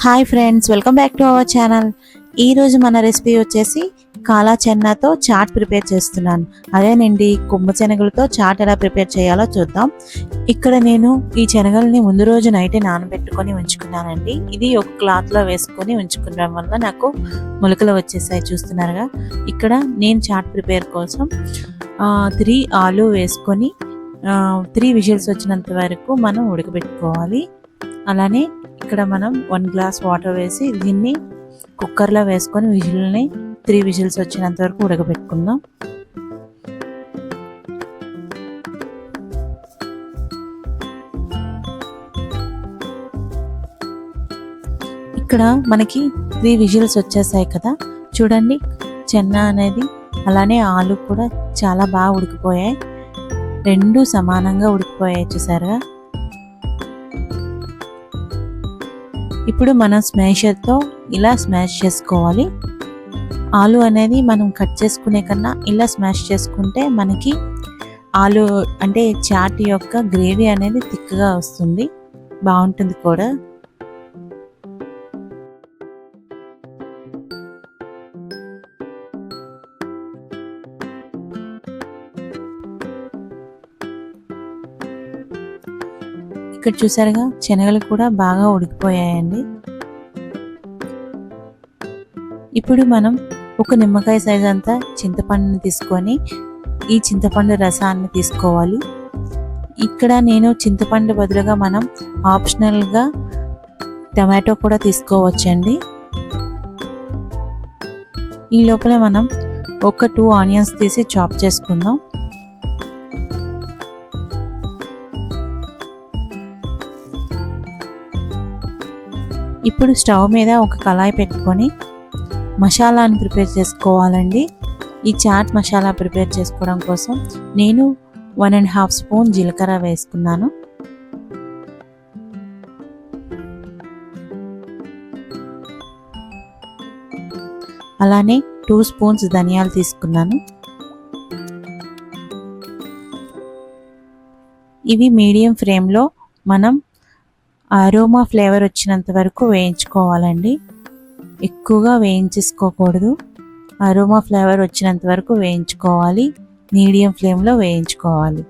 Hi friends, welcome back to our channel. ఈరోజు మన recipe వచ్చేసి కాలా చెన్నాతో చాట్ ప్రిపేర్ చేస్తున్నాను. అదేనండి, కొమ్ము శనగలతో చాట్ ఎలా ప్రిపేర్ చేయాలో చూద్దాం. ఇక్కడ నేను ఈ శనగల్ని ముందు రోజు నైటే నానబెట్టుకొని ఉంచుకున్నానండి. ఇది ఒక క్లాత్లో వేసుకొని ఉంచుకోవడం వల్ల నాకు మొలకలు వచ్చేసాయి, చూస్తున్నారుగా. ఇక్కడ నేను చాట్ ప్రిపేర్ కోసం 3 ఆలు వేసుకొని 3 విజిల్స్ వచ్చినంత వరకు మనం ఉడకబెట్టుకోవాలి. అలానే ఇక్కడ మనం 1 గ్లాస్ వాటర్ వేసి దీన్ని కుక్కర్లో వేసుకొని విజిల్ని 3 విజిల్స్ వచ్చినంత వరకు ఉడకబెట్టుకుందాం. ఇక్కడ మనకి 3 విజిల్స్ వచ్చేసాయి కదా, చూడండి. చెన్నా అనేది అలానే ఆలు కూడా చాలా బాగా ఉడికిపోయాయి, 2 సమానంగా ఉడికిపోయాయి, చూసారుగా. ఇప్పుడు మనం స్మాషర్తో ఇలా స్మాష్ చేసుకోవాలి. ఆలు అనేది మనం కట్ చేసుకునే కన్నా ఇలా స్మాష్ చేసుకుంటే మనకి ఆలు అంటే చాట్ యొక్క గ్రేవీ అనేది థిక్గా వస్తుంది, బాగుంటుంది కూడా. ఇక్కడ చూసారుగా, శనగలు కూడా బాగా ఉడికిపోయాయండి. ఇప్పుడు మనం ఒక నిమ్మకాయ సైజ్ అంతా చింతపండుని తీసుకొని ఈ చింతపండు రసాన్ని తీసుకోవాలి. ఇక్కడ నేను చింతపండు బదులుగా మనం ఆప్షనల్గా టమాటో కూడా తీసుకోవచ్చండి. ఈ లోపల మనం ఒక 2 ఆనియన్స్ తీసి చాప్ చేసుకుందాం. ఇప్పుడు స్టవ్ మీద ఒక కళాయి పెట్టుకొని మసాలాని ప్రిపేర్ చేసుకోవాలండి. ఈ చాట్ మసాలా ప్రిపేర్ చేసుకోవడం కోసం నేను 1.5 స్పూన్ జీలకర్ర వేసుకున్నాను. అలానే 2 స్పూన్స్ ధనియాలు తీసుకున్నాను. ఇవి మీడియం ఫ్లేమ్లో మనం అరోమా ఫ్లేవర్ వచ్చినంత వరకు వేయించుకోవాలండి, ఎక్కువగా వేయించేసుకోకూడదు. అరోమా ఫ్లేవర్ వచ్చినంత వరకు వేయించుకోవాలి, మీడియం ఫ్లేమ్లో వేయించుకోవాలి.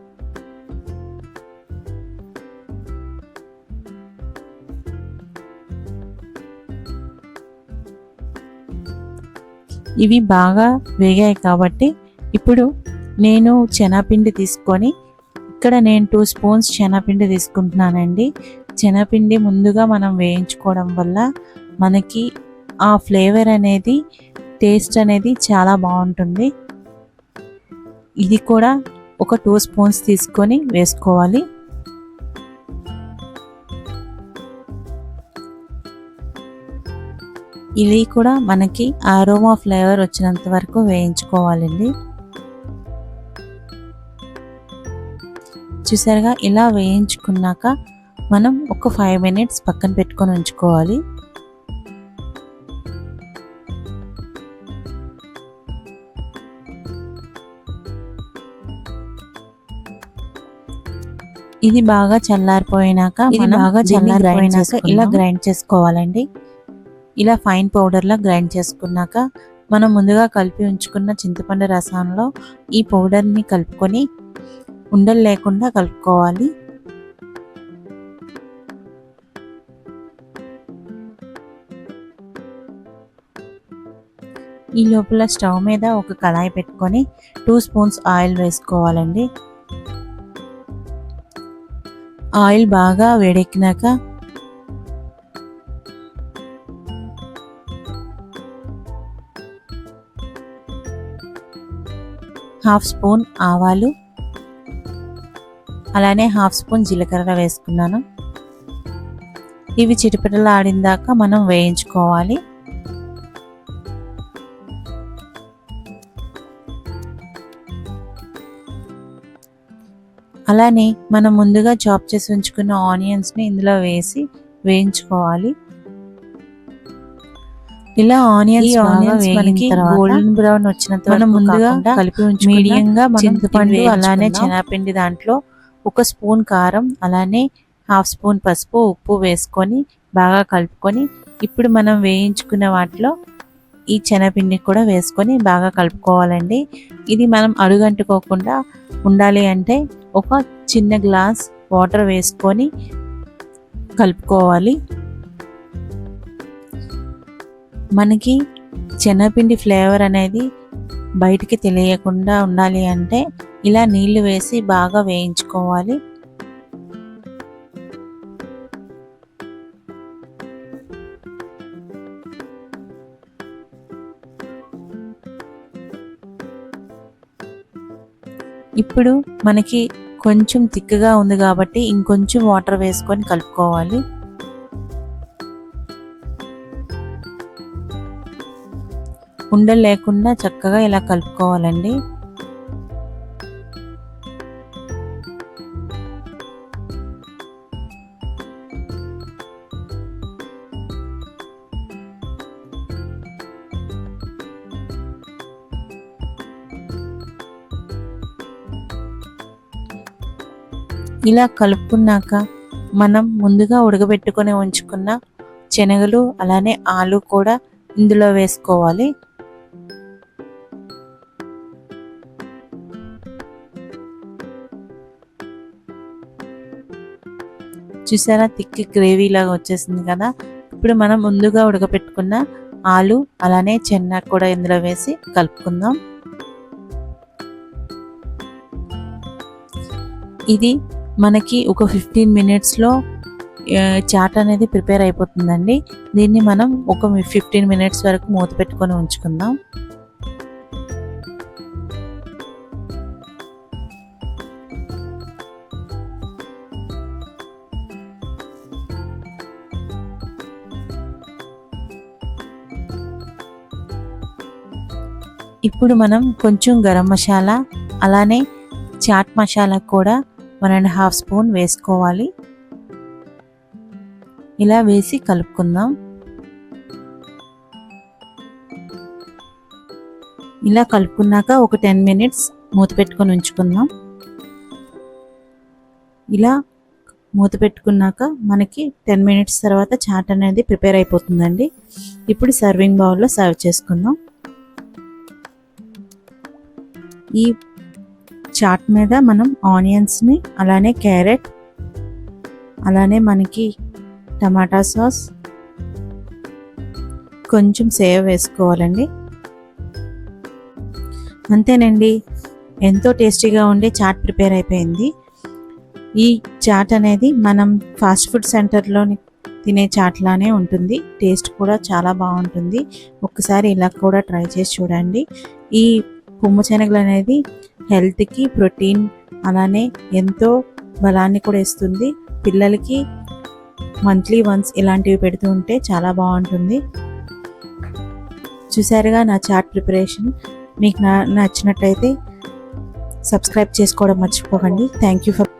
ఇవి బాగా వేగాయి కాబట్టి ఇప్పుడు నేను శనగపిండి తీసుకొని, ఇక్కడ నేను 2 స్పూన్స్ శనగపిండి తీసుకుంటున్నానండి. శనగపిండి ముందుగా మనం వేయించుకోవడం వల్ల మనకి ఆ ఫ్లేవర్ అనేది, టేస్ట్ అనేది చాలా బాగుంటుంది. ఇది కూడా ఒక 2 స్పూన్స్ తీసుకొని వేసుకోవాలి. ఇది కూడా మనకి అరోమా ఫ్లేవర్ వచ్చినంత వరకు వేయించుకోవాలండి. చూసారుగా, ఇలా వేయించుకున్నాక మనం ఒక 5 మినిట్స్ పక్కన పెట్టుకొని ఉంచుకోవాలి. ఇది బాగా చల్లారిపోయినాక ఇలా గ్రైండ్ చేసుకోవాలండి. ఇలా ఫైన్ పౌడర్లా గ్రైండ్ చేసుకున్నాక మనం ముందుగా కలిపి ఉంచుకున్న చింతపండు రసంలో ఈ పౌడర్ని కలుపుకొని ఉండలు లేకుండా కలుపుకోవాలి. ఈ లోపల స్టవ్ మీద ఒక కళాయి పెట్టుకొని 2 స్పూన్స్ ఆయిల్ వేసుకోవాలండి. ఆయిల్ బాగా వేడెక్కినాక హాఫ్ స్పూన్ ఆవాలు, అలానే హాఫ్ స్పూన్ జీలకర్ర వేసుకున్నాను. ఇవి చిటిపటలు ఆడిందాక మనం వేయించుకోవాలి. అలానే మనం ముందుగా చాప్ చేసి ఉంచుకున్న ఆనియన్స్ని ఇందులో వేసి వేయించుకోవాలి. ఇలా ఆనియన్స్ మనకి గోల్డెన్ బ్రౌన్ వచ్చినంత మనం ముందుగా కలిపి ఉంచుకున్న మీడియంగా చింతపండు అలానే శనగపిండి దాంట్లో 1 స్పూన్ కారం అలానే హాఫ్ స్పూన్ పసుపు ఉప్పు వేసుకొని బాగా కలుపుకొని ఇప్పుడు మనం వేయించుకున్న వాటిలో ఈ శనగపిండి కూడా వేసుకొని బాగా కలుపుకోవాలండి. ఇది మనం అడుగంటుకోకుండా ఉండాలి అంటే ఒక చిన్న గ్లాస్ వాటర్ వేసుకొని కలుపుకోవాలి. మనకి శనగపిండి ఫ్లేవర్ అనేది బయటికి తెలియకుండా ఉండాలి అంటే ఇలా నీళ్లు వేసి బాగా వేయించుకోవాలి. ఇప్పుడు మనకి కొంచెం తిక్కగా ఉంది కాబట్టి ఇంకొంచెం వాటర్ వేసుకొని కలుపుకోవాలి. ఉండలు లేకుండా చక్కగా ఇలా కలుపుకోవాలండి. ఇలా కలుపుకున్నాక మనం ముందుగా ఉడకబెట్టుకొని ఉంచుకున్న శనగలు అలానే ఆలు కూడా ఇందులో వేసుకోవాలి. చూసారా థిక్ గ్రేవీ లాగా వచ్చేసింది కదా. ఇప్పుడు మనం ముందుగా ఉడకబెట్టుకున్న ఆలు అలానే చెన్న కూడా ఇందులో వేసి కలుపుకుందాం. ఇది మనకి ఒక 15 మినిట్స్లో చాట్ అనేది ప్రిపేర్ అయిపోతుందండి. దీన్ని మనం ఒక 15 మినిట్స్ వరకు మూత పెట్టుకొని ఉంచుకుందాం. ఇప్పుడు మనం కొంచెం గరం మసాలా అలానే చాట్ మసాలా కూడా 1.5 స్పూన్ వేసుకోవాలి. ఇలా వేసి కలుపుకుందాం. ఇలా కలుపుకున్నాక ఒక 10 మినిట్స్ మూత పెట్టుకొని ఉంచుకుందాం. ఇలా మూత పెట్టుకున్నాక మనకి 10 మినిట్స్ తర్వాత చాట్ అనేది ప్రిపేర్ అయిపోతుందండి. ఇప్పుడు సర్వింగ్ బౌల్లో సర్వ్ చేసుకుందాం. ఈ చాట్ మీద మనం ఆనియన్స్ని అలానే క్యారెట్ అలానే మనకి టమాటా సాస్ కొంచెం సేవ్ వేసుకోవాలండి. అంతేనండి, ఎంతో టేస్టీగా ఉండే చాట్ ప్రిపేర్ అయిపోయింది. ఈ చాట్ అనేది మనం ఫాస్ట్ ఫుడ్ సెంటర్లోని తినే చాట్ లానే ఉంటుంది. టేస్ట్ కూడా చాలా బాగుంటుంది. ఒక్కసారి ఇలా కూడా ట్రై చేసి చూడండి. ఈ కొమ్ము శనగలు అనేది హెల్త్కి ప్రోటీన్ అలానే ఎంతో బలాన్ని కూడా ఇస్తుంది. పిల్లలకి మంత్లీ వన్స్ ఇలాంటివి పెడుతూ ఉంటే చాలా బాగుంటుంది. చూసారుగా నా చాట్ ప్రిపరేషన్. మీకు నచ్చినట్లయితే సబ్స్క్రైబ్ చేసుకోవడం మర్చిపోకండి. Thank you for